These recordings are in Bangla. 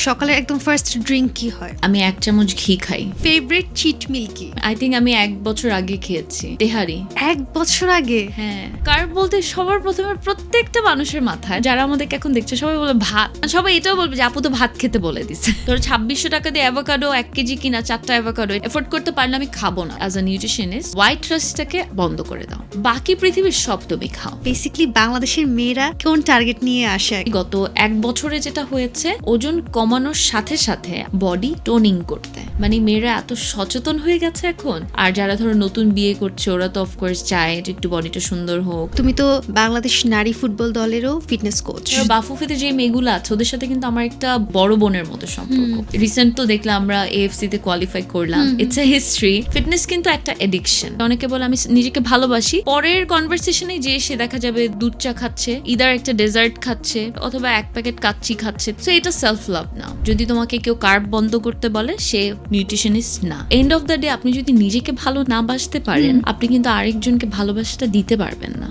সকালে একদম ফার্স্ট ড্রিঙ্ক কি হয়? আমি 1 চামচ ঘি খাই। ফেভারিট চিট মিল কি? আই থিঙ্ক আমি 1 বছর আগে খেয়েছি তেহারি। 1 বছর আগে? হ্যাঁ। কার্ব বলতে সবার প্রথমে প্রত্যেকটা মানুষের মাথায়, যারা আমাদেরকে এখন দেখছে, সবাই বলে ভাত। সবাই এটাও বলবে যে আপু তো ভাত খেতে বলে দিছে। ধরো 2600 টাকা দিয়ে অ্যাভোকাডো 1 কেজি কিনা, 4টা অ্যাভোকাডো এফোর্ড করতে পারলে আমি খাবো না। অ্যাজ আ নিউট্রিশনিস্ট হোয়াইট রাইসটাকে বন্ধ করে দাও, বাকি পৃথিবীর সব তুমি খাও। বেসিক্যালি বাংলাদেশের মেয়েরা কোন টার্গেট নিয়ে আসে? গত 1 বছরে যেটা হয়েছে, ওজন কমানোর সাথে সাথে বডি টোনিং করতে, মানে মেয়েরা এত সচেতন হয়ে গেছে এখন। আর যারা ধরো নতুন বিয়ে করছে, ওরা তো অফকোর্স চায় যে একটু বডিটা সুন্দর হোক। তুমি তো বাংলাদেশ নারী ফুটবল দলেরও ফিটনেস কোচ। বাফুফেতে যে মেয়েগুলো আছে, ওদের সাথে কিন্তু আমার একটা বড় বোনের মতো সম্পর্ক। রিসেন্ট তো দেখলাম আমরা এএফসি তে কোয়ালিফাই করলাম। It's a history. ফিটনেস কিন্তু একটা এডিকশন। অনেকে বলে আমি নিজেকে ভালোবাসি, পরের কনভারসেশনে যে সে দেখা যাবে দুধ চা খাচ্ছে, ইদার একটা ডেজার্ট খাচ্ছে, অথবা 1 প্যাকেট কাচ্চি খাচ্ছে। সো এটা সেলফ লাভ না। যদি তোমাকে কেউ কার্ব বন্ধ করতে বলে, সে নিউট্রিশনিস্ট না। এন্ড অফ দ্য ডে আপনি যদি নিজেকে ভালো না বাসতে পারেন, আপনি কিন্তু আরেকজনকে ভালোবাসাটা দিতে পারবেন না।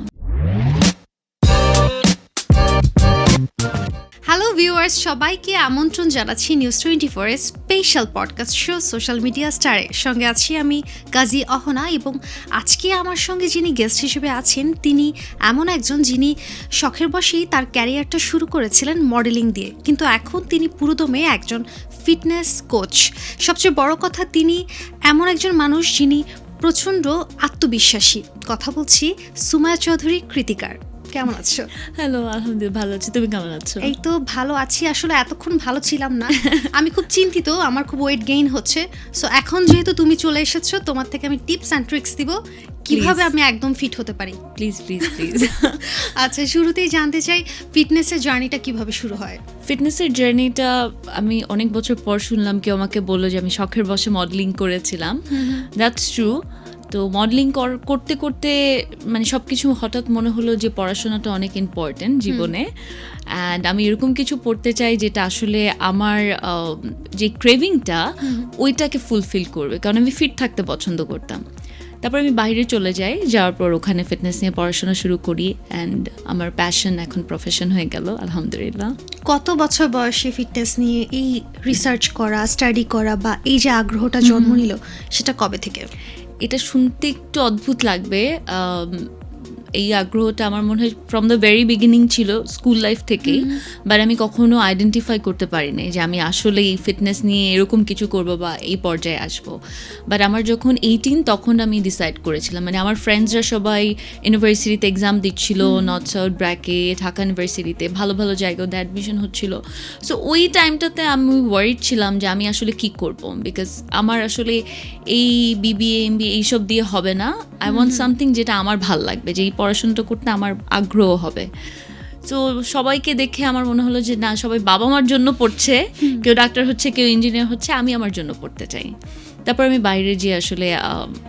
হ্যালো ভিউয়ার্স, সবাইকে আমন্ত্রণ জানাচ্ছি নিউজ 24 এর special podcast show social media স্টারে। সঙ্গে আছি আমি গাজী অহনা, এবং আজকে আমার সঙ্গে যিনি গেস্ট হিসেবে আছেন, তিনি এমন একজন যিনি শখের বশেই তার ক্যারিয়ারটা শুরু করেছিলেন মডেলিং দিয়ে, কিন্তু এখন তিনি পুরোদমে একজন ফিটনেস কোচ। সবচেয়ে বড় কথা, তিনি এমন একজন মানুষ যিনি প্রচণ্ড আত্মবিশ্বাসী। কথা বলছি সুমায়া চৌধুরী কৃতিকার। কেমন আছো? হ্যালো, আলহামদুলিল্লাহ ভালো আছি। তুমি কেমন আছো? এই তো ভালো আছি। আসলে এতক্ষণ ভালো ছিলাম না, আমি খুব চিন্তিত, আমার খুব ওয়েট গেইন হচ্ছে। সো এখন যেহেতু তুমি চলে এসেছো, তোমার থেকে আমি টিপস অ্যান্ড ট্রিক্স দিব কিভাবে আমি একদম ফিট হতে পারি। Please please please. আচ্ছা, শুরুতেই জানতে চাই ফিটনেসের জার্নিটা কিভাবে শুরু হয়? ফিটনেসের জার্নিটা আমি অনেক বছর পর শুনলাম, কেউ আমাকে বললো যে আমি শখের বশে মডেলিং করেছিলাম। That's true. তো মডেলিং করতে করতে মানে সব কিছু হঠাৎ মনে হলো যে পড়াশোনাটা অনেক ইম্পর্টেন্ট জীবনে, অ্যান্ড আমি এরকম কিছু পড়তে চাই যেটা আসলে আমার যে ক্রেভিংটা ওইটাকে ফুলফিল করবে, কারণ আমি ফিট থাকতে পছন্দ করতাম। তারপর আমি বাইরে চলে যাই, যাওয়ার পর ওখানে ফিটনেস নিয়ে পড়াশোনা শুরু করি, অ্যান্ড আমার প্যাশন এখন প্রফেশন হয়ে গেল আলহামদুলিল্লাহ। কত বছর বয়সে ফিটনেস নিয়ে এই রিসার্চ করা, স্টাডি করা বা এই যে আগ্রহটা জন্ম নিল, সেটা কবে থেকে? এটা শুনতে একটু অদ্ভুত লাগবে, এই আগ্রহটা আমার মনে হয় ফ্রম দ্য ভেরি বিগিনিং ছিল, স্কুল লাইফ থেকেই। বাট আমি কখনো আইডেন্টিফাই করতে পারিনি যে আমি আসলে এই ফিটনেস নিয়ে এরকম কিছু করবো বা এই পর্যায়ে আসবো। বাট আমার যখন 18, তখন আমি ডিসাইড করেছিলাম। মানে আমার ফ্রেন্ডসরা সবাই ইউনিভার্সিটিতে এক্সাম দিচ্ছিল, নর্থ সাউথ ব্র্যাকে, ঢাকা ইউনিভার্সিটিতে ভালো ভালো জায়গায় ওদের অ্যাডমিশন হচ্ছিল। সো ওই টাইমটাতে আমি ওয়ারিড ছিলাম যে আমি আসলে কি করব, বিকজ আমার আসলে এই বিবিএ এমবিএ এইসব দিয়ে হবে না। আই ওয়ান্ট সামথিং যেটা আমার ভাল লাগবে, যে এই পড়াশোনাটা করতে আমার আগ্রহ হবে। তো সবাইকে দেখে আমার মনে হলো যে না, সবাই বাবা মার জন্য পড়ছে, কেউ ডাক্তার হচ্ছে, কেউ ইঞ্জিনিয়ার হচ্ছে, আমি আমার জন্য পড়তে চাই। তারপর আমি বাইরে যে আসলে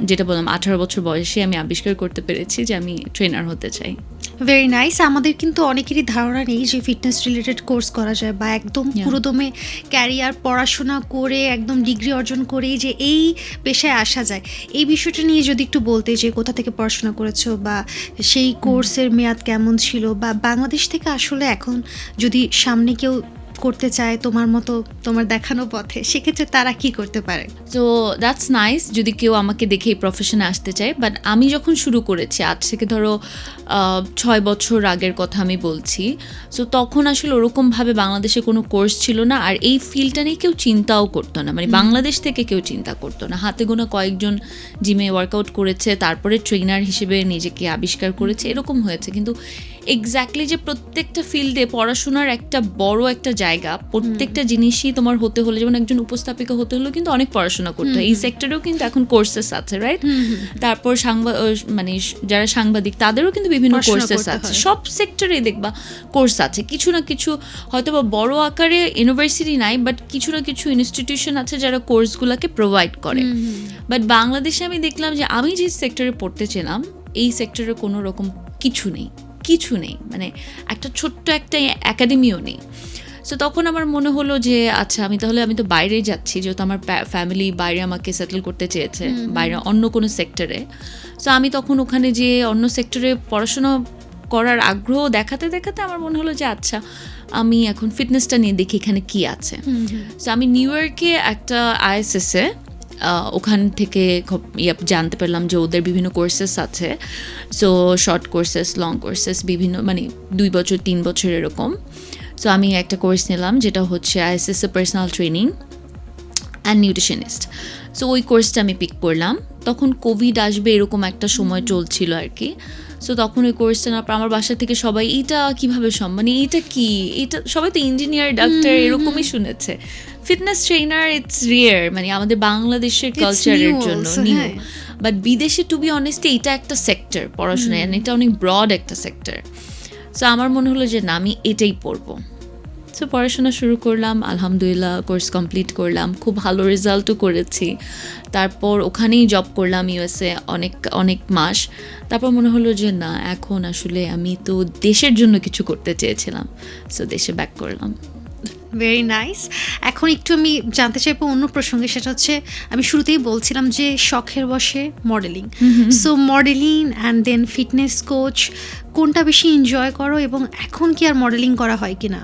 যেটা বললাম 18 বছর বয়সে আমি আবিষ্কার করতে পেরেছি যে আমি ট্রেনার হতে চাই। Very nice. আমাদের কিন্তু অনেকেরই ধারণা নেই যে ফিটনেস রিলেটেড কোর্স করা যায়, বা একদম পুরোদমে ক্যারিয়ার পড়াশোনা করে একদম ডিগ্রি অর্জন করে যে এই পেশায় আসা যায়। এই বিষয়টা নিয়ে যদি একটু বলতে, যে কোথা থেকে পড়াশোনা করেছো, বা সেই কোর্সের মেয়াদ কেমন ছিল, বা বাংলাদেশ থেকে আসলে এখন যদি সামনে কেউ করতে চায় তোমার মতো, তোমার দেখানো পথে, সেক্ষেত্রে তারা কি করতে পারে? সো দ্যাটস নাইস যদি কেউ আমাকে দেখে এই প্রফেশনে আসতে চায়। বাট আমি যখন শুরু করেছি, আজ থেকে ধরো 6 বছর আগের কথা আমি বলছি। সো তখন আসলে ওরকমভাবে বাংলাদেশে কোনো কোর্স ছিল না, আর এই ফিল্ডটা নিয়ে কেউ চিন্তাও করতো না। মানে বাংলাদেশ থেকে কেউ চিন্তা করতো না। হাতে গোনা কয়েকজন জিমে ওয়ার্কআউট করেছে, তারপরে ট্রেনার হিসেবে নিজেকে আবিষ্কার করেছে, এরকম হয়েছে। কিন্তু এক্স্যাক্টলি যে প্রত্যেকটা ফিল্ডে পড়াশোনার একটা বড় একটা জায়গা, প্রত্যেকটা জিনিসই তোমার হতে হলে, যেমন একজন উপস্থাপিকা হতে হলেও কিন্তু অনেক পড়াশোনা করতে হয়। এই সেক্টরেও কিন্তু এখন কোর্সেস আছে, রাইট? তারপর মানে যারা সাংবাদিক, তাদেরও কিন্তু বিভিন্ন কোর্সেস আছে। সব সেক্টরে দেখবা কোর্স আছে, কিছু না কিছু, হয়তো বা বড় আকারে ইউনিভার্সিটি নাই, বাট কিছু না কিছু ইনস্টিটিউশন আছে যারা কোর্সগুলোকে প্রোভাইড করে। বাট বাংলাদেশে আমি দেখলাম যে আমি যে সেক্টরে পড়তে চেলাম, এই সেক্টরে কোনো রকম কিছু নেই, মানে একটা ছোট্ট একটা একাডেমিও নেই। সো তখন আমার মনে হলো যে আচ্ছা, আমি তো বাইরে যাচ্ছি, যেহেতু আমার ফ্যামিলি বাইরে আমাকে সেটেল করতে চেয়েছে, বাইরে অন্য কোনো সেক্টরে। সো আমি তখন ওখানে যে অন্য সেক্টরে পড়াশোনা করার আগ্রহ দেখাতে দেখাতে আমার মনে হলো যে আচ্ছা আমি এখন ফিটনেসটা নিয়ে দেখি এখানে কি আছে। সো আমি নিউ ইয়র্কে একটা আইএসএসে ওখান থেকে জানতে পারলাম যে ওদের বিভিন্ন কোর্সেস আছে। So short courses, long courses, বিভিন্ন মানে 2 বছর 3 বছর এরকম। সো আমি একটা কোর্স নিলাম যেটা হচ্ছে ISSA personal training and nutritionist. So ওই কোর্সটা আমি পিক করলাম। তখন কোভিড আসবে এরকম একটা সময় চলছিল আর কি। সো তখন ওই কোর্সটা না, আমার বাসা থেকে সবাই এইটা কীভাবে মানে এইটা কি, এটা সবাই তো ইঞ্জিনিয়ার, ডাক্তার এরকমই শুনেছে। ফিটনেস ট্রেনার ইটস রিয়ার, মানে আমাদের বাংলাদেশের কালচারের জন্য নিউ। বাট বিদেশে টু বি অনেস্টলি এটা একটা সেক্টর পড়াশোনা, এটা অনেক ব্রড একটা সেক্টর। সো আমার মনে হলো যে না, আমি এটাই পড়বো। সো পড়াশোনা শুরু করলাম, আলহামদুলিল্লাহ কোর্স কমপ্লিট করলাম, খুব ভালো রেজাল্টও করেছি। তারপর ওখানেই জব করলাম ইউএসএ অনেক মাস। তারপর মনে হলো যে না, এখন আসলে আমি তো দেশের জন্য কিছু করতে চেয়েছিলাম, সো দেশে ব্যাক করলাম। Very nice. এখন একটু আমি জানতে চাইবো অন্য প্রসঙ্গে, সেটা হচ্ছে আমি শুরুতেই বলছিলাম যে শখের বশে modelling. So modelling and then fitness coach, কোনটা বেশি এনজয় করো এবং এখন কি আর মডেলিং করা হয় কি না?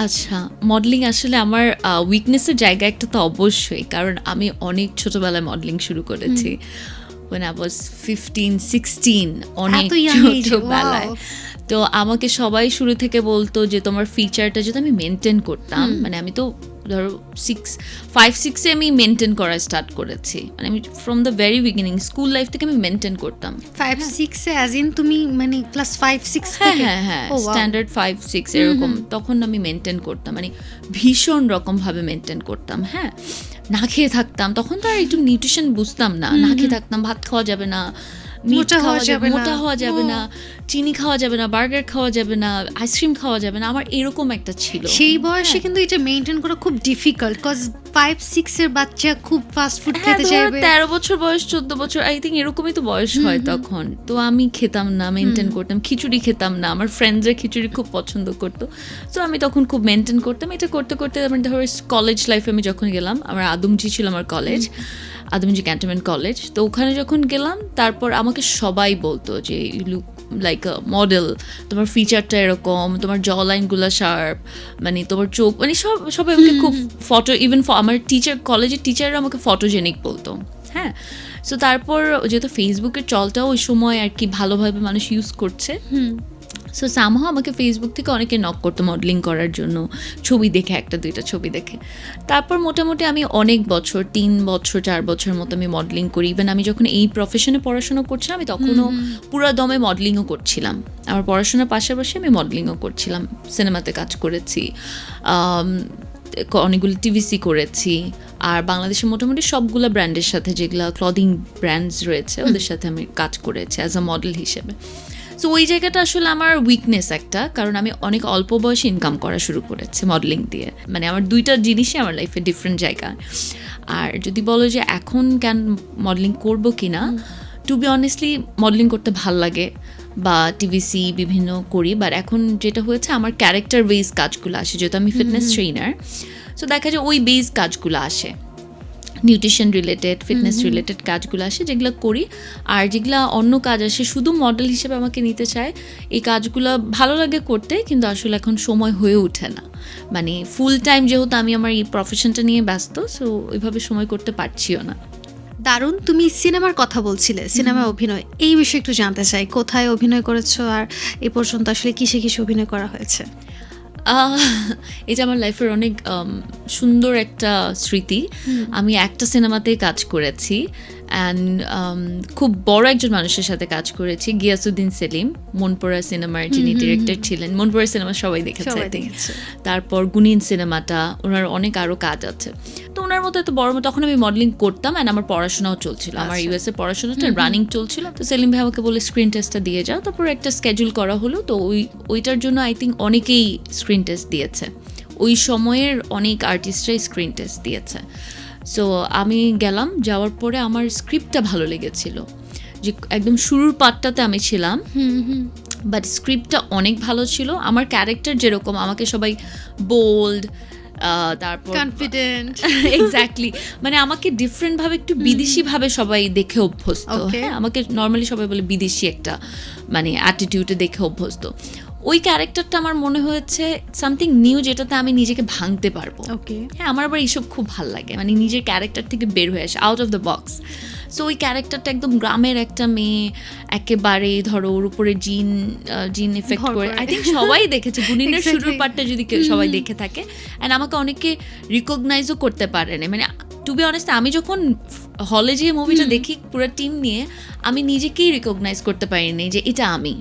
আচ্ছা, মডেলিং আসলে আমার উইকনেসের জায়গা একটা তো অবশ্যই, কারণ আমি অনেক ছোটোবেলায় মডেলিং শুরু করেছি। when I was 15-16, অনেক ছোটোবেলায়। তো আমাকে সবাই শুরু থেকে বলতো যে তোমার ফিচারটা যদি আমি মেনটেন করতাম, মানে আমি তো ধরো 5-6 আমি মেনটেন করা স্টার্ট করেছি, মানে আমি from the very beginning school life থেকে আমি মেনটেন করতাম। 5-6 অ্যাজ ইন তুমি মানে ক্লাস 5-6? হ্যাঁ, স্ট্যান্ডার্ড 5-6 এরকম তখন আমি মেনটেন করতাম, মানে ভীষণ রকমভাবে মেনটেন করতাম। হ্যাঁ, না খেয়ে থাকতাম, তখন তো আর একটু নিউট্রিশন বুঝতাম না। না খেয়ে থাকতাম, ভাত খাওয়া যাবে না, মোটা হওয়া যাবে না, চিনি খাওয়া যাবে না, বার্গার খাওয়া যাবে না, আইসক্রিম খাওয়া যাবে না, আমার এরকম একটা ছিল। সেই বয়সে কিন্তু এটা মেইনটেইন করা খুব ডিফিকাল্ট, কজ 5-6 এর বাচ্চা খুব ফাস্ট ফুড খেতে চাইবে। 13 বছর বয়স, 14 বছর আই থিঙ্ক এরকমই তো বয়স হয় তখন। তো আমি খেতাম না, মেনটেন করতাম, খিচুড়ি খেতাম না। আমার ফ্রেন্ডসরা খিচুড়ি খুব পছন্দ করতো, সো আমি তখন খুব মেনটেন করতাম। এটা করতে করতে আমার ধরো কলেজ লাইফে আমি যখন গেলাম, আমার আদমজি ছিল আমার কলেজ, আদমজি ক্যান্টনমেন্ট কলেজ। তো ওখানে যখন গেলাম, তারপর আমাকে সবাই বলতো যে you look like a model, তোমার ফিচারটা এরকম, তোমার জ লাইনগুলো শার্প, মানে তোমার চোখ, মানে সবাই আমাকে খুব ফটো, ইভেন আমার কলেজের টিচাররা আমাকে ফটোজেনিক বলতো। হ্যাঁ, সো তারপর যেহেতু ফেসবুকের চলটাও ওই সময় আর কি ভালোভাবে মানুষ ইউজ করছে, সো সামহাও আমাকে ফেসবুক থেকে অনেকে নক করতো মডেলিং করার জন্য, ছবি দেখে, 1-2টা ছবি দেখে। তারপর মোটামুটি আমি অনেক বছর, 3 বছর 4 বছর মতো আমি মডেলিং করি। ইভেন আমি যখন এই প্রফেশনে পড়াশোনা করছিলাম, আমি তখনও পুরো দমে মডেলিংও করছিলাম। আমার পড়াশোনার পাশাপাশি আমি মডেলিংও করছিলাম, সিনেমাতে কাজ করেছি, অনেকগুলো টিভিসি করেছি। আর বাংলাদেশের মোটামুটি সবগুলো ব্র্যান্ডের সাথে, যেগুলো ক্লদিং ব্র্যান্ডস রয়েছে, ওদের সাথে আমি কাজ করেছি অ্যাজ আ মডেল হিসেবে। সো ওই জায়গাটা আসলে আমার উইকনেস একটা, কারণ আমি অনেক অল্প বয়সে ইনকাম করা শুরু করেছি মডেলিং দিয়ে। মানে আমার দুইটা জিনিসই আমার লাইফে ডিফারেন্ট জায়গা। আর যদি বলো যে এখন কেন মডেলিং করবো কি না, টু বি অনেস্টলি মডেলিং করতে ভাল লাগে, বা টিভিসি বিভিন্ন করি। বাট এখন যেটা হয়েছে, আমার ক্যারেক্টার বেস কাজগুলো আসে, যেহেতু আমি ফিটনেস ট্রেনার। সো দেখা যায় ওই বেস কাজগুলো আসে, নিউট্রিশন রিলেটেড, ফিটনেস রিলেটেড কাজগুলো আসে, যেগুলো করি। আর যেগুলো অন্য কাজ আসে, শুধু মডেল হিসেবে আমাকে নিতে চায়, এই কাজগুলো ভালো লাগে করতে, কিন্তু আসলে এখন সময় হয়ে ওঠে না। মানে ফুল টাইম যেহেতু আমি আমার এই প্রফেশনটা নিয়ে ব্যস্ত, সো ওইভাবে সময় করতে পারছিও না। দারুণ। তুমি সিনেমার কথা বলছিলে, সিনেমায় অভিনয়, এই বিষয়ে একটু জানতে চাই। কোথায় অভিনয় করেছো, আর এ পর্যন্ত আসলে কিসে কিসে অভিনয় করা হয়েছে? এটা আমার লাইফের অনেক সুন্দর একটা স্মৃতি। আমি একটা সিনেমাতেই কাজ করেছি, অ্যান্ড খুব বড় একজন মানুষের সাথে কাজ করেছি, গিয়াসউদ্দিন সেলিম, মনপুরা সিনেমার যিনি ডিরেক্টর ছিলেন। মনপুরা সিনেমা সবাই দেখেছে। তারপর গুনিন সিনেমাটা, ওনার অনেক আরও কাজ আছে। তো ওনার মতো এত বড় মতো, তখন আমি মডেলিং করতাম, অ্যান্ড আমার পড়াশোনাও চলছিল, আমার ইউএসএ পড়াশোনাটা রানিং চলছিল। তো সেলিম ভাই আমাকে বলে স্ক্রিন টেস্টটা দিয়ে যাও। তারপর একটা স্কেডিউল করা হলো। তো ওইটার জন্য আই থিঙ্ক অনেকেই স্ক্রিন টেস্ট দিয়েছে, ওই সময়ের অনেক আর্টিস্টরাই স্ক্রিন টেস্ট দিয়েছে। সো আমি গেলাম, যাওয়ার পরে আমার স্ক্রিপ্টটা ভালো লেগেছিল, যে একদম শুরুর পার্টটাতে আমি ছিলাম, বাট স্ক্রিপ্টটা অনেক ভালো ছিল। আমার ক্যারেক্টার যেরকম, আমাকে সবাই বোল্ড, তারপর কনফিডেন্ট। এক্স্যাক্টলি, মানে আমাকে ডিফারেন্ট ভাবে একটু বিদেশি ভাবে সবাই দেখে অভ্যস্ত। Okay. হ্যাঁ, আমাকে নর্মালি সবাই বলে বিদেশি একটা মানে অ্যাটিটিউডে দেখে অভ্যস্ত। ওই ক্যারেক্টারটা আমার মনে হয়েছে সামথিং নিউ, যেটাতে আমি নিজেকে ভাঙতে পারবো। ওকে, হ্যাঁ, আমার আবার এইসব খুব ভালো লাগে, মানে নিজের ক্যারেক্টার থেকে বের হয়ে আসে, out of the box. So ওই ক্যারেক্টারটা একদম গ্রামের একটা মেয়ে, একেবারে ধরো ওর উপরে জিন এফেক্ট ভর করে। করে। আই থিঙ্ক সবাই দেখেছে গুনিনের Exactly. শুরুর পার্টটা, যদি কেউ সবাই দেখে থাকে। অ্যান্ড আমাকে অনেকে রিকগনাইজও করতে পারে না, মানে টু বি অনেস্ট আমি যখন হলে যে মুভিটা দেখি পুরো টিম নিয়ে, আমি নিজেকেই রিকগনাইজ করতে পারিনি যে এটা আমি।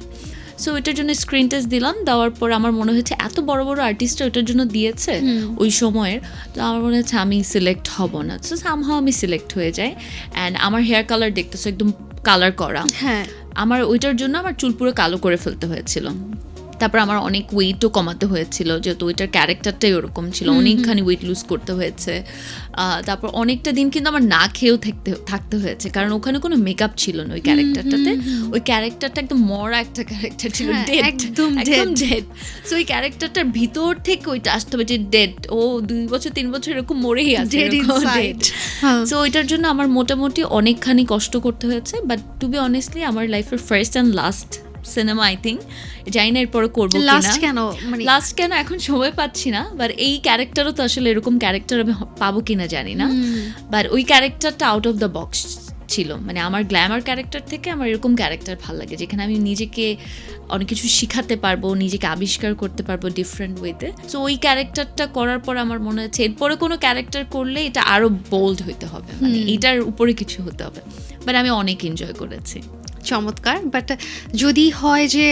সো এটার জন্য স্ক্রিন টেস্ট দিলাম, দেওয়ার পর আমার মনে হয়েছে এত বড় বড় আর্টিস্টরা ওটার জন্য দিয়েছে ওই সময়ের, তো আমার মনে হচ্ছে আমি সিলেক্ট হব না। সো সামহাও আমি সিলেক্ট হয়ে যাই। অ্যান্ড আমার হেয়ার কালার দেখতেছো একদম কালার করা, হ্যাঁ, আমার ওইটার জন্য আমার চুল পুরো কালো করে ফেলতে হয়েছিল। তারপর আমার অনেক ওয়েটও কমাতে হয়েছিল, যেহেতু ওইটার ক্যারেক্টারটাই ওরকম ছিল, অনেকখানি ওয়েট লুজ করতে হয়েছে। তারপর অনেকটা দিন কিন্তু আমার না খেয়েও থাকতে হয়েছে, কারণ ওখানে কোনো মেকআপ ছিল না ওই ক্যারেক্টারটাতে। ওই ক্যারেক্টারটা একদম মরা একটা ক্যারেক্টার ছিল, হ্যাঁ, ডেড, একদম একদম dead। ডেড। সো ওই ক্যারেক্টারটার ভিতর থেকে ওইটা আসতে হবে যে ডেড, ও 2 বছর 3 বছর এরকম মরেই আছে, Dead inside। হ্যাঁ। সো ওইটার জন্য আমার মোটামুটি অনেকখানি কষ্ট করতে হয়েছে। বাট টু বি অনেস্টলি আমার লাইফের first and last cinema I think, জানি না এরপরে করবো লাস্ট কিনা। কেন, মানে লাস্ট কেন এখন সময় পাচ্ছি না, বাট এই ক্যারেক্টারও তো আসলে এরকম ক্যারেক্টার আমি পাবো কিনা জানি না। বাট ওই ক্যারেক্টারটা আউট অফ দ্য বক্স ছিল, মানে আমার গ্ল্যামার ক্যারেক্টার থেকে আমার এরকম ক্যারেক্টার ভালো লাগে, যেখানে আমি নিজেকে অনেক কিছু শিখাতে পারবো, নিজেকে আবিষ্কার করতে পারবো ডিফারেন্ট ওয়েতে। সো ওই ক্যারেক্টারটা করার পর আমার মনে হচ্ছে এরপরে কোনো ক্যারেক্টার করলে এটা আরো বোল্ড হইতে হবে, মানে এটার উপরে কিছু হতে হবে। বাট আমি অনেক এনজয় করেছি। চমৎকার। বাট যদি হয় যে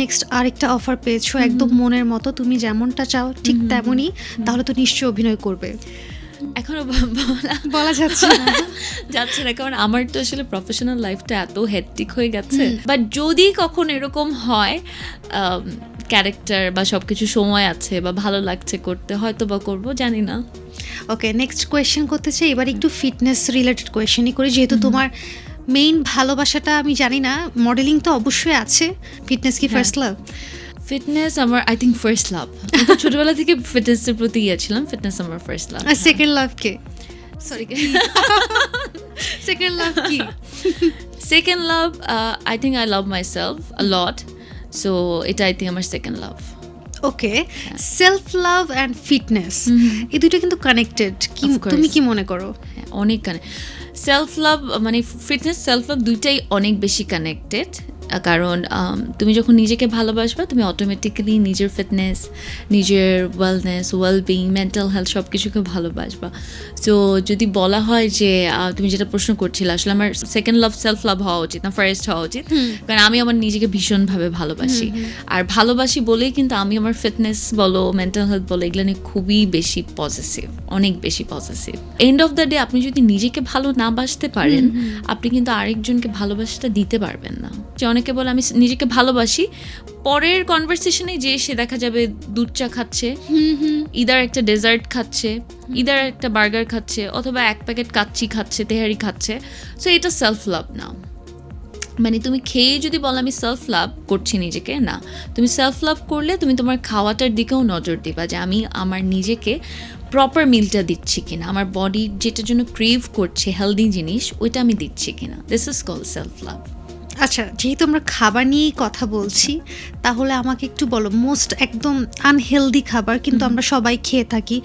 নেক্সট আরেকটা অফার পেয়েছো একদম মনের মতো, তুমি যেমনটা চাও ঠিক তেমনই, তাহলে তো নিশ্চয়ই অভিনয় করবে। এখনো বলা যাচ্ছে না। যাচ্ছে না, কারণ আমার তো আসলে প্রফেশনাল লাইফটা এত হেক্টিক হয়ে গেছে। বাট যদি কখন এরকম হয় ক্যারেক্টার বা সবকিছু সময় আছে বা ভালো লাগছে করতে, হয়তো বা করবো, জানি না। ওকে, নেক্সট কোয়েশ্চেন করতে চাই এবার একটু ফিটনেস রিলেটেড কোয়েশ্চেনই করি, যেহেতু তোমার মেইন ভালোবাসাটা আমি জানি না, মডেলিং তো অবশ্যই আছে, ফিটনেস কি ফার্স্ট লাভ? ফিটনেস আমার আই থিঙ্ক ফার্স্ট লাভ। ছোটবেলা থেকে ফিটনেসের প্রতি ছিলাম, ফিটনেস আমার ফার্স্ট লাভ। আর সেকেন্ড লাভ কে? সরি, সেকেন্ড লাভ কি? Second love I think I love my self a lot, so এটা আই থিঙ্ক আমার second love. Okay, self love and fitness এই দুটো কিন্তু কানেক্টেড, কি Of course. তুমি কি মনে করো? হ্যাঁ, অনেক সেলফ লাভ মানে ফিটনেস সেলফ লাভ দুইটাই অনেক বেশি কানেক্টেড। কারণ তুমি যখন নিজেকে ভালোবাসবা, তুমি অটোমেটিক্যালি নিজের ফিটনেস, নিজের ওয়েলনেস, ওয়েলবিং, মেন্টাল হেলথ সব কিছুকে ভালোবাসবা। সো যদি বলা হয় যে তুমি যেটা প্রশ্ন করছিলে, আসলে আমার সেকেন্ড লাভ সেলফ লাভ হওয়া উচিত না ফার্স্ট হওয়া উচিত, কারণ আমি আমার নিজেকে ভীষণভাবে ভালোবাসি। আর ভালোবাসি বলেই কিন্তু আমি আমার ফিটনেস বলো, মেন্টাল হেলথ বলো, এগুলো নিয়ে খুবই বেশি পজিটিভ, অনেক বেশি positive. End of the day আপনি যদি নিজেকে ভালো না বাসতে পারেন, আপনি কিন্তু আরেকজনকে ভালোবাসাটা দিতে পারবেন না। যে অনেকে বলে আমি নিজেকে ভালোবাসি, পরের কনভারসেশনে যে সে দেখা যাবে দুধ চা খাচ্ছে, ইদার একটা ডেজার্ট খাচ্ছে, ইদার একটা বার্গার খাচ্ছে, অথবা 1 প্যাকেট কাচ্চি খাচ্ছে, তেহারি খাচ্ছে। সো এটা সেলফ লাভ না। মানে তুমি খেয়ে যদি বলো আমি সেলফ লাভ করছি নিজেকে, না, তুমি সেলফ লাভ করলে তুমি তোমার খাওয়াটার দিকেও নজর দিবা, যে আমি আমার নিজেকে প্রপার মিলটা দিচ্ছি কিনা, আমার বডি যেটার জন্য ক্রেভ করছে হেলদি জিনিস, ওইটা আমি দিচ্ছি কিনা। This is called self love. আচ্ছা, যেহেতু আমরা খাবার নিয়েই কথা বলছি, তাহলে আমাকে একটু বলো মোস্ট একদম আনহেলদি খাবার কিন্তু আমরা সবাই খেয়ে থাকি,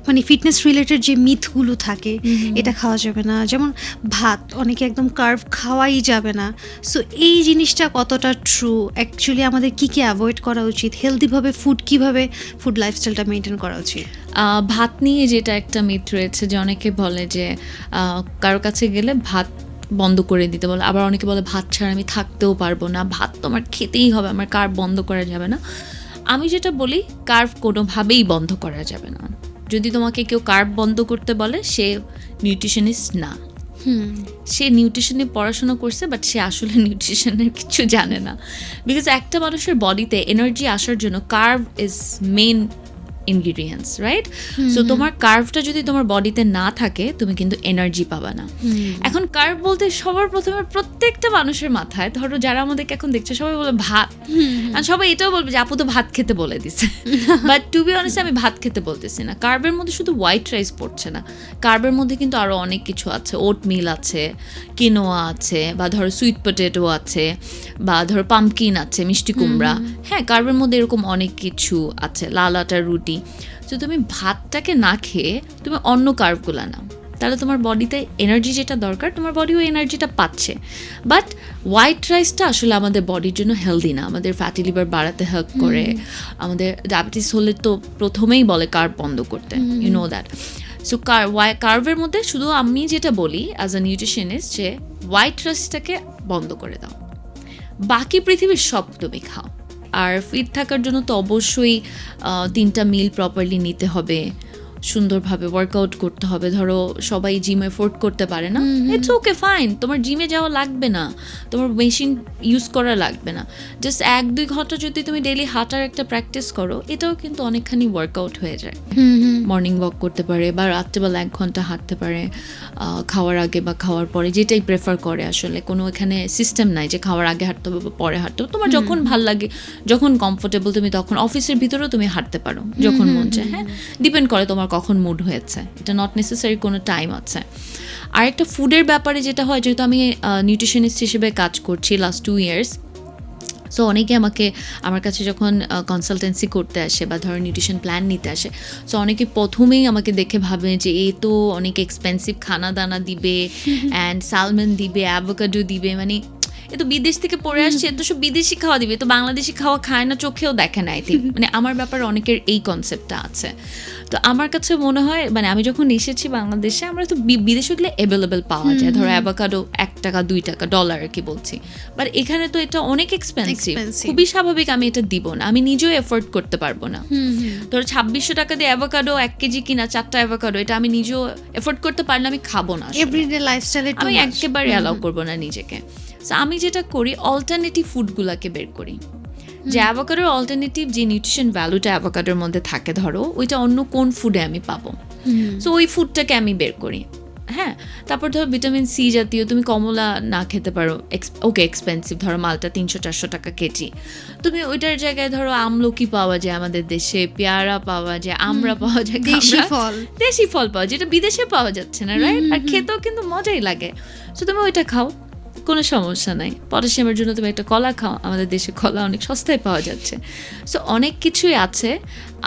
মানে ফিটনেস রিলেটেড যে মিথগুলো থাকে, এটা খাওয়া যাবে না, যেমন ভাত, অনেকে একদম কার্ভ খাওয়াই যাবে না। সো এই জিনিসটা কতটা ট্রু? অ্যাকচুয়ালি আমাদের কি কি অ্যাভয়েড করা উচিত, হেলদিভাবে কিভাবে ফুড লাইফস্টাইলটা মেনটেন করা উচিত? ভাত নিয়ে যেটা একটা মিথ রয়েছে, যে অনেকে বলে যে কারো কাছে গেলে ভাত বন্ধ করে দিতে বলে, আবার অনেকে বলে ভাত ছাড়া আমি থাকতেও পারবো না, ভাত তো আমার খেতেই হবে, আমার কার্ব বন্ধ করা যাবে না। আমি যেটা বলি, কার্ব কোনোভাবেই বন্ধ করা যাবে না। যদি তোমাকে কেউ কার্ব বন্ধ করতে বলে, সে নিউট্রিশনিস্ট না। সে নিউট্রিশনে পড়াশোনা করছে, বাট সে আসলে নিউট্রিশনের কিছু জানে না। বিকজ একটা মানুষের বডিতে এনার্জি আসার জন্য carb is main ingredients, right? So তোমার কার্ভটা যদি তোমার বডিতে না থাকে তুমি কিন্তু এনার্জি পাবা না। এখন কার্ভ বলতে সবার প্রথমে প্রত্যেকটা মানুষের মাথায়, ধরো যারা আমাদেরকে এখন দেখছে সবাই বলে ভাত, আর সবাই এটাও বলবে যে আপু তো ভাত খেতে বলে দিছে, বাট টু বি অনেস্ট আমি ভাত খেতে বলতেছি না। কার্ভের মধ্যে শুধু হোয়াইট রাইস পড়ছে না, কার্ভের মধ্যে কিন্তু আরও অনেক কিছু আছে। ওট মিল আছে, কিনোয়া আছে, বা ধরো সুইট পটেটো আছে, বা ধরো পাম্পকিন আছে, মিষ্টি কুমড়া, হ্যাঁ কার্ভের মধ্যে এরকম অনেক কিছু আছে, লাল আটার রুটি। তো তুমি ভাতটাকে না খেয়ে তুমি অন্য কার্ভগুলো নাও, তাহলে তোমার বডিতে এনার্জি যেটা দরকার তোমার বডি ওই এনার্জিটা পাচ্ছে। বাট হোয়াইট রাইসটা আসলে আমাদের বডির জন্য হেলদি না, আমাদের ফ্যাটি লিভার বাড়াতে হেল্প করে, আমাদের ডায়াবেটিস হলে তো প্রথমেই বলে কার্ভ বন্ধ করতে, ইউ নো দ্যাট। সো কার্ভের মধ্যে শুধু আমি যেটা বলি অ্যাজ আ নিউট্রিশনিস্ট যে হোয়াইট রাইসটাকে বন্ধ করে দাও, বাকি পৃথিবীর সব তুমি খাও। আর ফিট থাকার জন্য তো অবশ্যই 3টা মিল প্রপারলি নিতে হবে, সুন্দরভাবে ওয়ার্কআউট করতে হবে। ধরো সবাই জিম এফোর্ড করতে পারে না, ইটস ওকে ফাইন, তোমার জিমে যাওয়া লাগবে না, তোমার মেশিন ইউজ করা লাগবে না, জাস্ট 1-2 ঘন্টা যদি তুমি ডেইলি হাঁটার একটা প্র্যাকটিস করো এটাও কিন্তু অনেকখানি ওয়ার্কআউট হয়ে যায়। মর্নিং ওয়াক করতে পারে বা রাত্রেবেলা 1 ঘন্টা হাঁটতে পারে, খাওয়ার আগে বা খাওয়ার পরে, যেটাই প্রেফার করে। আসলে কোনো এখানে সিস্টেম নাই যে খাওয়ার আগে হাঁটতে হবে বা পরে হাঁটতে হবে, তোমার যখন ভাল লাগে, যখন কমফোর্টেবল তুমি তখন। অফিসের ভিতরেও তুমি হাঁটতে পারো যখন মন চায়, হ্যাঁ ডিপেন্ড করে তোমার কখন মুড হয়েছে, এটা নট নেসেসারি কোনো টাইম আছে। আর একটা ফুডের ব্যাপারে যেটা হয়, যেহেতু আমি নিউট্রিশনিস্ট হিসেবে কাজ করছি লাস্ট 2 ইয়ার্স, সো অনেকে আমার কাছে যখন কনসালটেন্সি করতে আসে বা ধরো নিউট্রিশন প্ল্যান নিতে আসে, সো অনেকে প্রথমেই আমাকে দেখে ভাবে যে এ তো অনেক এক্সপেন্সিভ খানা দানা দিবে, অ্যান্ড সালমন দিবে, অ্যাভোকাডো দিবে, মানে এ তো বিদেশ থেকে পড়ে আসছে, এ তো সব বিদেশি খাওয়া দিবে, তো বাংলাদেশি খাওয়া খায় না, চোখেও দেখে না। আই থিঙ্ক মানে আমার ব্যাপারে অনেকের এই কনসেপ্টটা আছে। তো আমার কাছে মনে হয় মানে আমি যখন এসেছি বাংলাদেশে, আমরা তো বিদেশে গেলে অ্যাভেলেবেল পাওয়া যায়, ধরো অ্যাভোকাডো $1 $2 ডলার আর কি বলছি, বাট এখানে তো এটা অনেক এক্সপেন্সিভ, খুবই স্বাভাবিক আমি এটা দিব না, আমি নিজেও এফোর্ড করতে পারবো না। ধরো 2600 টাকা দিয়ে অ্যাভোকাডো 1 কেজি কিনা, 4টা অ্যাভোকাডো, এটা আমি নিজেও এফোর্ড করতে পারলে আমি খাবো না, এভরিডে লাইফস্টাইলে আমি একেবারে অ্যালাউ করবো না নিজেকে। সো আমি যেটা করি অল্টারনেটিভ ফুডগুলোকে বের করি, যে অ্যাভোকাডোর অল্টারনেটিভ যে নিউট্রিশন ভ্যালুটা অ্যাভোকাডোর মধ্যে থাকে, ধরো ওইটা অন্য কোন ফুডে আমি পাবো, সো ওই ফুডটাকে আমি বের করি। হ্যাঁ, তারপর ধরো ভিটামিন সি জাতীয়, তুমি কমলা না খেতে পারো, ওকে এক্সপেন্সিভ, ধরো মালটা 300-400 টাকা কেজি, তুমি ওইটার জায়গায় ধরো আমলকি পাওয়া যায় আমাদের দেশে, পেয়ারা পাওয়া যায়, আমরা পাওয়া যায়, দেশি ফল পাওয়া যায়, যেটা বিদেশে পাওয়া যাচ্ছে না, রাইট? আর খেতেও কিন্তু মজাই লাগে, সো তুমি ওইটা খাও, কোনো সমস্যা নাই। পটাশিয়ামের জন্য তুমি একটা কলা খাও, আমাদের দেশে কলা অনেক সস্তায় পাওয়া যাচ্ছে। সো অনেক কিছুই আছে,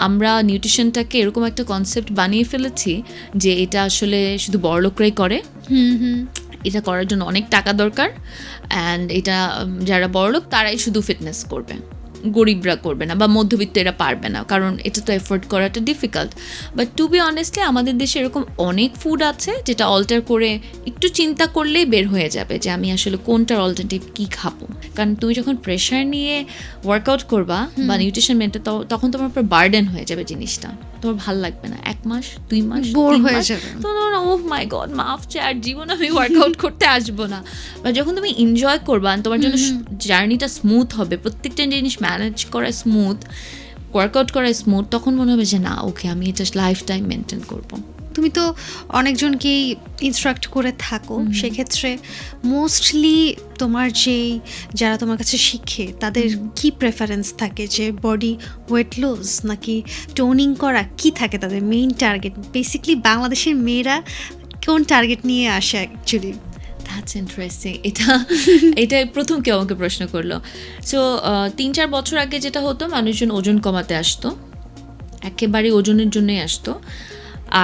আমরা নিউট্রিশনটাকে এরকম একটা কনসেপ্ট বানিয়ে ফেলেছি যে এটা আসলে শুধু বড়লোকরাই করে, এটা করার জন্য অনেক টাকা দরকার, অ্যান্ড এটা যারা বড়লোক তারাই শুধু ফিটনেস করবে, গরিবরা করবে না, বা মধ্যবিত্ত এরা পারবে না, কারণ এটা তো এফোর্ড করাটা difficult. But to be honestly আমাদের দেশে এরকম অনেক ফুড আছে যেটা অল্টার করে একটু চিন্তা করলেই বের হয়ে যাবে যে আমি আসলে কোনটার অল্টারনেটিভ কী খাবো। কারণ তুমি যখন প্রেশার নিয়ে ওয়ার্কআউট করবা বা নিউট্রিশন মেনটেন, তখন তোমার উপর বার্ডেন হয়ে যাবে জিনিসটা, তোমার ভাল লাগবে না, 1 মাস 2 মাস বোর হয়ে যাবে, তোমার ও মাই গড মাফ চার জীবন আমি ওয়ার্কআউট করতে আসবো না। বা যখন তুমি এনজয় করবা, তোমার জন্য জার্নিটা স্মুথ হবে, প্রত্যেকটা জিনিস ম্যানেজ করা স্মুথ, ওয়ার্কআউট করা স্মুথ, তখন মনে হবে যে না ওকে আমি এটা লাইফ টাইম মেনটেন করবো। তুমি তো অনেকজনকেই ইনস্ট্রাক্ট করে থাকো, সেক্ষেত্রে মোস্টলি তোমার যারা তোমার কাছে শিখে তাদের কি প্রেফারেন্স থাকে, যে বডি ওয়েট লস নাকি টোনিং করা, কি থাকে তাদের মেইন টার্গেট? বেসিক্যালি বাংলাদেশের মেয়েরা কোন টার্গেট নিয়ে আসে অ্যাকচুয়ালি? দ্যাটস ইন্টারেস্টিং, এটা প্রথম কেউ আমাকে প্রশ্ন করলো। সো 3-4 বছর আগে যেটা হতো, মানুষজন ওজন কমাতে আসতো, একেবারে ওজনের জন্যই আসতো।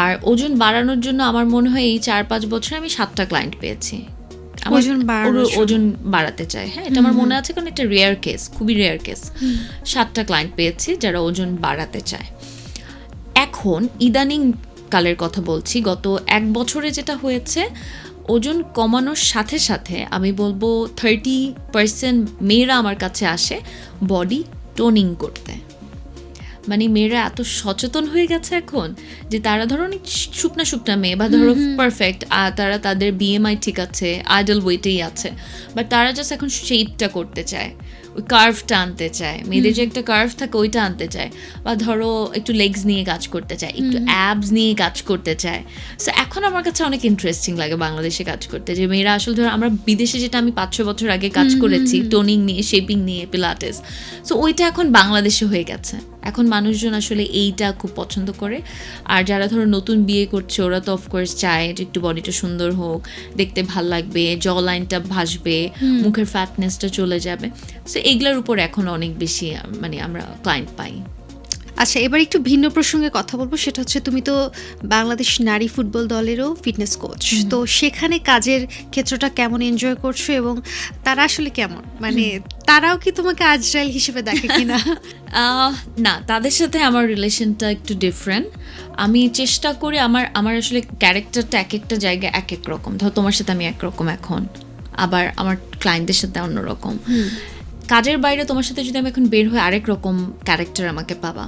আর ওজন বাড়ানোর জন্য আমার মনে হয় এই 4-5 বছরে আমি 7টা ক্লায়েন্ট পেয়েছি ওজন বাড়াতে চায়। হ্যাঁ, এটা আমার মনে আছে, কারণ এটা রেয়ার কেস, খুবই রেয়ার কেস। 7টা ক্লায়েন্ট পেয়েছি যারা ওজন বাড়াতে চায়। এখন ইদানিং কালের কথা বলছি, গত 1 বছরে যেটা হয়েছে, ওজন কমানোর সাথে সাথে আমি বলবো 30% মেয়েরা আমার কাছে আসে বডি টোনিং করতে। মানে মেয়েরা এত সচেতন হয়ে গেছে এখন যে তারা ধরো অনেক শুকনা মেয়ে বা ধরো পারফেক্ট, আর তারা তাদের BMI ঠিক আছে, আইডল ওয়েটেই আছে, বাট তারা জাস্ট এখন শেপটা করতে চায়, ওই কার্ভটা আনতে চায়, মেয়েদের যে একটা কার্ভ থাকে ওইটা আনতে চায়, বা ধরো একটু লেগস নিয়ে কাজ করতে চায়, একটু অ্যাবস নিয়ে কাজ করতে চায়। সো এখন আমার কাছে অনেক ইন্টারেস্টিং লাগে বাংলাদেশে কাজ করতে, যে মেয়েরা আসলে ধরো আমরা বিদেশে যেটা আমি 5-6 বছর আগে কাজ করেছি টোনিং নিয়ে, শেপিং নিয়ে, পিলাটেস, সো ওইটা এখন বাংলাদেশে হয়ে গেছে। এখন মানুষজন আসলে এইটা খুব পছন্দ করে। আর যারা ধরো নতুন বিয়ে করছে ওরা তো অফকোর্স চায় যে একটু বডিটা সুন্দর হোক, দেখতে ভাল লাগবে, জ লাইনটা ভাসবে, মুখের ফ্যাটনেসটা চলে যাবে। সো এইগুলোর উপর এখন অনেক বেশি মানে আমরা ক্লায়েন্ট পাই। আচ্ছা, এবার একটু ভিন্ন প্রসঙ্গে কথা বলবো, সেটা হচ্ছে তুমি তো বাংলাদেশ নারী ফুটবল দলেরও ফিটনেস কোচ, তো সেখানে কাজের ক্ষেত্রটা কেমন এনজয় করছো এবং তারা আসলে কেমন, মানে তারাও কি তোমাকে আজরাইল হিসেবে দেখে কিনা? না, তাদের সাথে আমার রিলেশনটা একটু ডিফারেন্ট। আমি চেষ্টা করি আমার আসলে ক্যারেক্টারটা এক একটা জায়গায় এক এক রকম। ধর তোমার সাথে আমি একরকম এখন, আবার আমার ক্লায়েন্টদের সাথে অন্যরকম। কাজের বাইরে তোমার সাথে যদি আমি এখন বের হয়ে আরেক রকম ক্যারেক্টার আমাকে পাবা।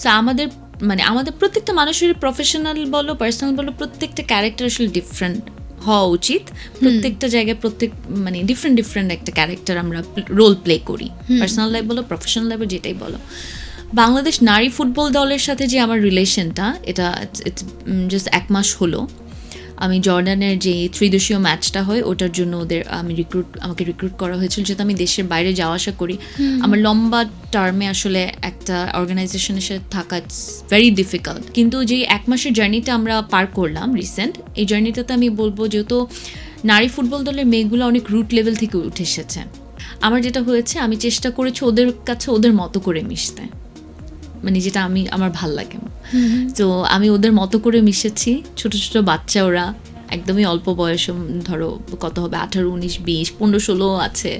সো আমাদের প্রত্যেকটা মানুষের প্রফেশনাল বলো পার্সোনাল বলো প্রত্যেকটা ক্যারেক্টার আসলে ডিফারেন্ট হওয়া উচিত। প্রত্যেকটা জায়গায় মানে ডিফারেন্ট একটা ক্যারেক্টার আমরা রোল প্লে করি, পার্সোনাল লাইফ বলো প্রফেশনাল লাইফ যেটাই বলো। বাংলাদেশ নারী ফুটবল দলের সাথে যে আমার রিলেশনটা, এটা ইটস জাস্ট 1 মাস হলো। আমি জর্ডানের যে ত্রিদেশীয় ম্যাচটা হয় ওটার জন্য আমাকে রিক্রুট করা হয়েছিল, যেহেতু আমি দেশের বাইরে যাওয়া আসা করি। আমার লম্বা টার্মে আসলে একটা অর্গানাইজেশনের সাথে থাকা ইটস ভেরি ডিফিকাল্ট। কিন্তু যে 1 মাসের জার্নিটা আমরা পার করলাম রিসেন্ট, এই জার্নিটাতে আমি বলবো যেহেতু নারী ফুটবল দলের মেয়েগুলো অনেক রুট লেভেল থেকে উঠে এসেছে, আমার যেটা হয়েছে আমি চেষ্টা করেছি ওদের কাছে ওদের মতো করে মিশতে, মানে যেটা আমার ভাল লাগে। তো আমি ওদের মতো করে মিশেছি। ছোট ছোট বাচ্চা, ওরা একদমই অল্প বয়স, ধরো কত হবে 18, 19, 20, 15, 16 আছে,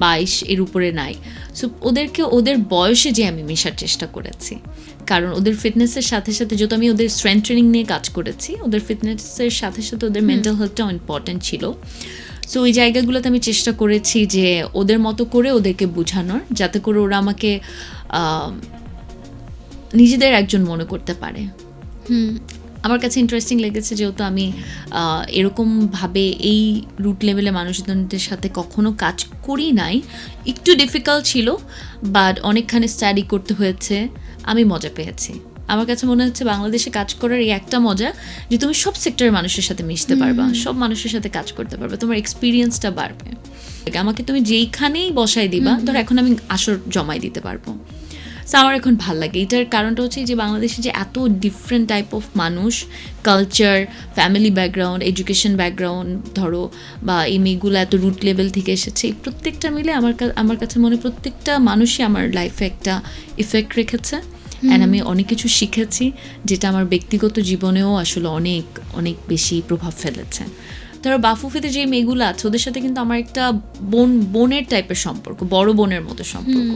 22 এর উপরে নাই। সো ওদেরকে ওদের বয়সে যে আমি মেশার চেষ্টা করেছি, কারণ ওদের ফিটনেসের সাথে সাথে যেহেতু আমি ওদের স্ট্রেংথ ট্রেনিং নিয়ে কাজ করেছি, ওদের ফিটনেসের সাথে সাথে ওদের মেন্টাল হেলথটাও ইম্পর্টেন্ট ছিল। সো ওই জায়গাগুলোতে আমি চেষ্টা করেছি যে ওদের মতো করে ওদেরকে বোঝানোর, যাতে করে ওরা আমাকে নিজেদের একজন মনে করতে পারে। আমার কাছে ইন্টারেস্টিং লেগেছে, যেহেতু আমি এরকমভাবে এই রুট লেভেলে মানুষজনদের সাথে কখনো কাজ করি নাই। একটু ডিফিকাল্ট ছিল, বাট অনেকখানি স্টাডি করতে হয়েছে, আমি মজা পেয়েছি। আমার কাছে মনে হচ্ছে বাংলাদেশে কাজ করার এই একটা মজা যে তুমি সব সেক্টরের মানুষের সাথে মিশতে পারবা, সব মানুষের সাথে কাজ করতে পারবে, তোমার এক্সপিরিয়েন্সটা বাড়বে। আমাকে তুমি যেইখানেই বসাই দিবা, ধর এখন আমি আসর জমাই দিতে পারবো। সো আমার এখন ভাল লাগে। এটার কারণটা হচ্ছে যে বাংলাদেশে যে এত ডিফারেন্ট টাইপ অফ মানুষ, culture, family background, education background ধরো, বা এই মেয়েগুলো এত রুট লেভেল থেকে এসেছে, এই প্রত্যেকটা মিলে আমার কাছে মনে প্রত্যেকটা মানুষই আমার লাইফে একটা ইফেক্ট রেখেছে। অ্যান্ড আমি অনেক কিছু শিখেছি, যেটা আমার ব্যক্তিগত জীবনেও আসলে অনেক অনেক বেশি প্রভাব ফেলেছে। ধরো বাফুফেতে যে মেয়েগুলো আছে ওদের সাথে কিন্তু আমার একটা বোনের টাইপের সম্পর্ক, বড় বোনের মতো সম্পর্ক।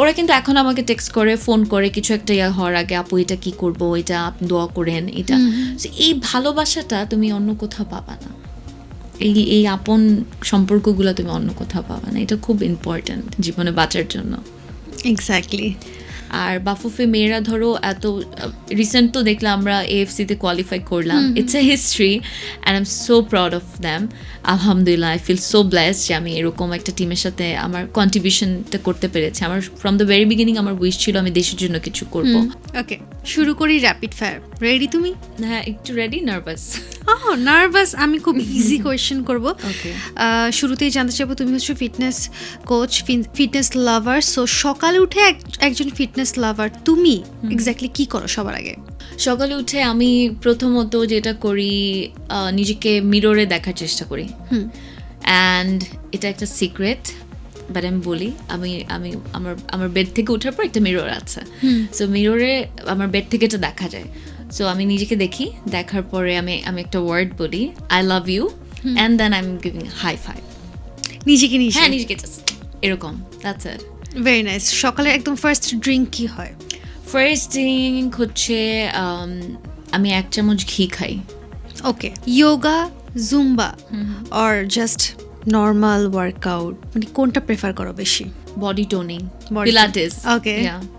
ওরা কিন্তু এখন আমাকে টেক্সট করে, ফোন করে, কিছু একটা হওয়ার আগে, আপু এটা কি করবো, এটা আপনি দোয়া করেন, এটা। এই ভালোবাসাটা তুমি অন্য কোথাও পাবা না, এই আপন সম্পর্কগুলো তুমি অন্য কোথাও পাবা না। এটা খুব ইম্পর্ট্যান্ট জীবনে বাঁচার জন্য। এক্স্যাক্টলি। আর বাফুফে মেয়েরা ধরো এত রিসেন্ট তো দেখলাম আমরা AFC-তে কোয়ালিফাই করলাম, it's a history and I am so proud of them. আলহামদুলিল্লাহ, আই ফিল সো ব্লেসড যে আমি এরকম একটা টিমের সাথে আমার কন্ট্রিবিউশনটা করতে পেরেছি। আমার ফ্রম দ্য ভেরি বিগিনিং আমার উইশ ছিল আমি দেশের জন্য কিছু করব। ওকে, শুরু করি র্যাপিড ফায়ার। রেডি তুমি? হ্যাঁ, একটু রেডি, নার্ভাস। নার্ভাস? আমি খুব ইজি কোয়েশ্চেন করব। ওকে, শুরুতেই জানতে চাইবো, তুমি হচ্ছে ফিটনেস কোচ, ফিটনেস লাভার। সো সকালে উঠে একজন ফিটনেস লাভার তুমি এক্স্যাক্টলি কি করো সবার আগে? সকালে উঠে আমি প্রথমত যেটা করি, নিজেকে মিররে দেখার চেষ্টা করি। অ্যান্ড এটা একটা সিক্রেট, বাট আমি বলি, আমার বেড থেকে ওঠার পর একটা মিরর আছে। সো মিররে আমার বেড থেকে এটা দেখা যায়। সো আমি নিজেকে দেখি, দেখার পরে আমি একটা ওয়ার্ড বলি, I love you, and then I am giving high five নিজেকে? হ্যাঁ, নিজেকে জাস্ট এরকম, দ্যাটস ইট। Very nice. সকালে একদম ফার্স্ট ড্রিঙ্ক কি হয়? ফার্স্ট ড্রিঙ্ক হচ্ছে আমি 1 চামচ ঘি খাই। Okay, yoga, Zumba or just normal workout, মানে কোনটা প্রেফার করো বেশি? Body toning, পিলাটেস। ওকে,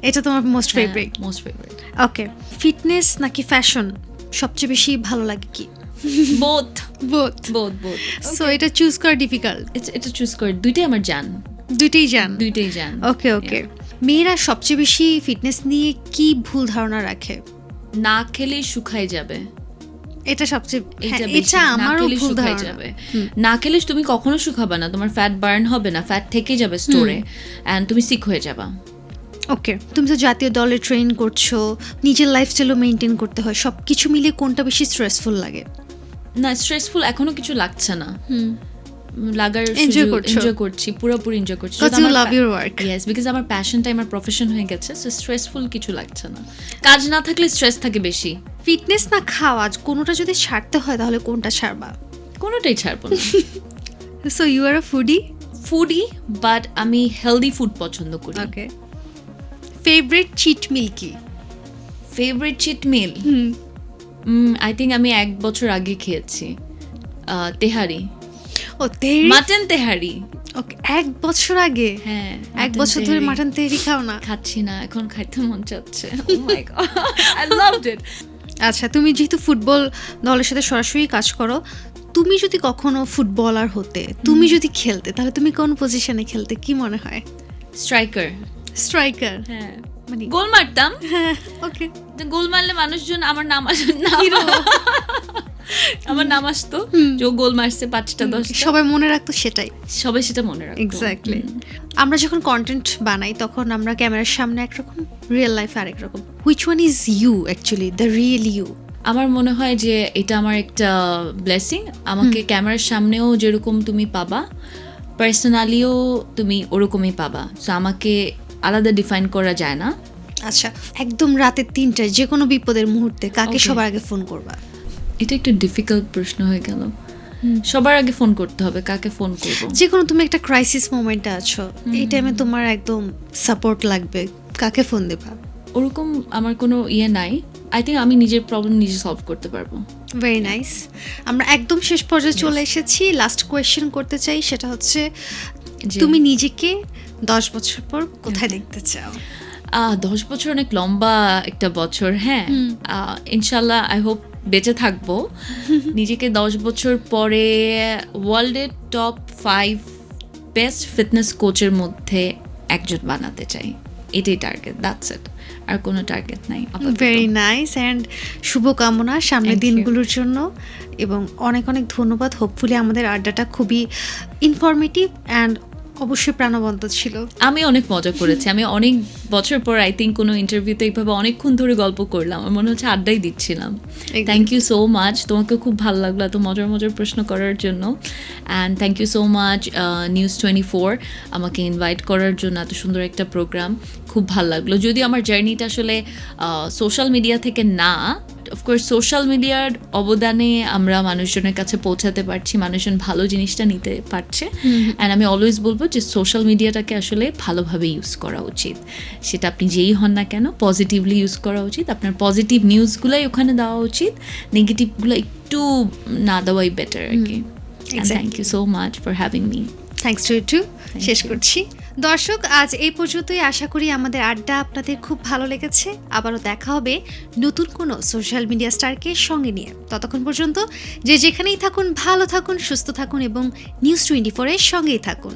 এটা তোমার most favourite? Most favourite. Okay, fitness নাকি ফ্যাশন সবচেয়ে বেশি ভালো লাগে কি? বোথ। বোথ। বোথ। সো এটা চুজ করা ডিফিকাল্ট? এটা চুজ করে, দুইটাই আমার জান। দুইটাই যান? দুইটাই যান। ওকে ওকে। মেয়েরা সবচেয়ে বেশি ফিটনেস নিয়ে কি ভুল ধারণা রাখে? না খেলেই শুকায় যাবে, এটা সবচেয়ে এটা হ্যাঁ, বেশি। এটা না আমারও খেলে ভুল শুকায় ধারণা। যাবে। না খেলে তুমি কখনো শুকাবে না, তোমার ফ্যাট বার্ন হবে না, ফ্যাট থেকে যাবে স্টোরে, এন্ড তুমি সিক হয়ে যাবা। ওকে, তুমি তো জাতীয় দলে ট্রেন করছো, নিজের লাইফস্টাইলও মেনটেন করতে হয়, সব কিছু মিলিয়ে কোনটা বেশি স্ট্রেসফুল লাগে? না, স্ট্রেসফুল এখনো কিছু লাগছে না, লাগার Enjoy করছো। এনজয় করছি, পুরোপুরি এনজয় করছি। Because you love your work. Yes, because আমার প্যাশনটাই আমার প্রফেশন হয়ে গেছে, সো স্ট্রেসফুল কিছু লাগছে না। কাজ না থাকলে স্ট্রেস থাকে বেশি। ফিটনেস না খাওয়া, কোনোটা যদি ছাড়তে হয় তাহলে কোনটা ছাড়বা? কোনোটাই ছাড়বো না। So you are a foodie? Foodie, but আমি হেলদি ফুড পছন্দ করি। ওকে। ফেভারিট চিট মিল কি? Favourite cheat meal I think আমি 1 বছর আগে খেয়েছি, তেহারি, ও তেহরি। মাটন তেহারি। ওকে, 1 বছর আগে? হ্যাঁ, 1 বছর ধরে মাটন তেহরি খাও না? খাচ্ছি না, এখন খাইতে মন চাচ্ছে। ও মাই গড, আই লাভড ইট। আচ্ছা, তুমি যেহেতু ফুটবল দলের সাথে সরাসরি কাজ করো, তুমি যদি কখনো ফুটবলার হতে, তুমি যদি খেলতে, তাহলে তুমি কোন পজিশনে খেলতে, কি মনে হয়? স্ট্রাইকার। স্ট্রাইকার? হ্যাঁ, মানে গোল মারতাম। হ্যাঁ, ওকে। গোল মারলে মানুষজন আমার নাম আমার নাম আসতো যে ও গোল মারছে 5টা 10টা, সবাই মনে রাখতো সেটাই। সবাই সেটা মনে রাখতো। এক্স্যাক্টলি। আমরা যখন কন্টেন্ট বানাই তখন আমরা ক্যামেরার সামনে একরকম, রিয়েল লাইফে আরেক রকম। Which one is you actually, the real you? আমার মনে হয় যে এটা আমার একটা ব্লেসিং। আমাকে ক্যামেরার সামনেও যেরকম তুমি পাবা, পার্সোনালিও তুমি ওরকমই পাবা। সো আমাকে আলাদা ডিফাইন করা যায় না। আচ্ছা, একদম রাতে 3টায় যে কোনো বিপদের মুহূর্তে কাকে Okay. সবার আগে ফোন করবা? এটা একটা ডিফিকাল্ট প্রশ্ন হয়ে গেল। সবার আগে ফোন করতে হবে, কাকে ফোন করব? যে কোনো, তুমি একটা ক্রাইসিস মোমেন্টে আছো, এই টাইমে তোমার একদম সাপোর্ট লাগবে, কাকে ফোন দেবা? ওরকম আমার কোনো নাই। আই থিঙ্ক আমি নিজের প্রবলেম নিজে সলভ করতে পারবো। Very nice. আমরা একদম শেষ পর্যায়ে চলে এসেছি। লাস্ট কোয়েশ্চেন করতে চাই, সেটা হচ্ছে জি। তুমি নিজেকে 10 বছর পর কোথায় দেখতে চাও? 10 বছর অনেক লম্বা একটা বছর। হ্যাঁ, ইনশাল্লাহ আই হোপ বেঁচে থাকবো। নিজেকে 10 বছর পরে ওয়ার্ল্ডের টপ 5 বেস্ট ফিটনেস কোচের মধ্যে একজন বানাতে চাই। এটাই টার্গেট, দ্যাটস ইট। আর কোনো টার্গেট নাই আপাতত। ভেরি নাইস অ্যান্ড শুভকামনা সামনের Thank you. দিনগুলোর জন্য, এবং অনেক অনেক ধন্যবাদ। হোপফুলি আমাদের আড্ডাটা খুবই ইনফরমেটিভ অ্যান্ড অবশ্যই প্রাণবন্ত ছিল। আমি অনেক মজা করেছি। আমি অনেক বছর পর আই থিঙ্ক কোনো ইন্টারভিউতে এইভাবে অনেকক্ষণ ধরে গল্প করলাম। আমার মনে হচ্ছে আড্ডাই দিচ্ছিলাম। Thank you so much. তোমাকে খুব ভালো লাগলো এত মজার মজার প্রশ্ন করার জন্য। And thank you so much news 24 আমাকে ইনভাইট করার জন্য, এত সুন্দর একটা প্রোগ্রাম। খুব ভালো লাগলো। যদিও আমার জার্নিটা আসলে সোশ্যাল মিডিয়া থেকে না, অফকোর্স সোশ্যাল মিডিয়ার অবদানে আমরা মানুষজনের কাছে পৌঁছাতে পারছি, মানুষজন ভালো জিনিসটা নিতে পারছে। অ্যান্ড আমি অলওয়েজ বলবো যে সোশ্যাল মিডিয়াটাকে আসলে ভালোভাবে ইউজ করা উচিত। সেটা আপনি যেই হন না কেন, পজিটিভলি ইউজ করা উচিত। আপনার পজিটিভ নিউজগুলোই ওখানে দেওয়া উচিত, নেগেটিভগুলো একটু না দেওয়াই বেটার আর কি। Thank you so much for having me. Thanks to you too. শেষ you. করছি। দর্শক, আজ এই পর্যন্তই। আশা করি আমাদের আড্ডা আপনাদের খুব ভালো লেগেছে। আবারও দেখা হবে নতুন কোনো সোশ্যাল মিডিয়া স্টারকে সঙ্গে নিয়ে। ততক্ষণ পর্যন্ত যে যেখানেই থাকুন, ভালো থাকুন, সুস্থ থাকুন এবং নিউজ 24 এর সঙ্গেই থাকুন।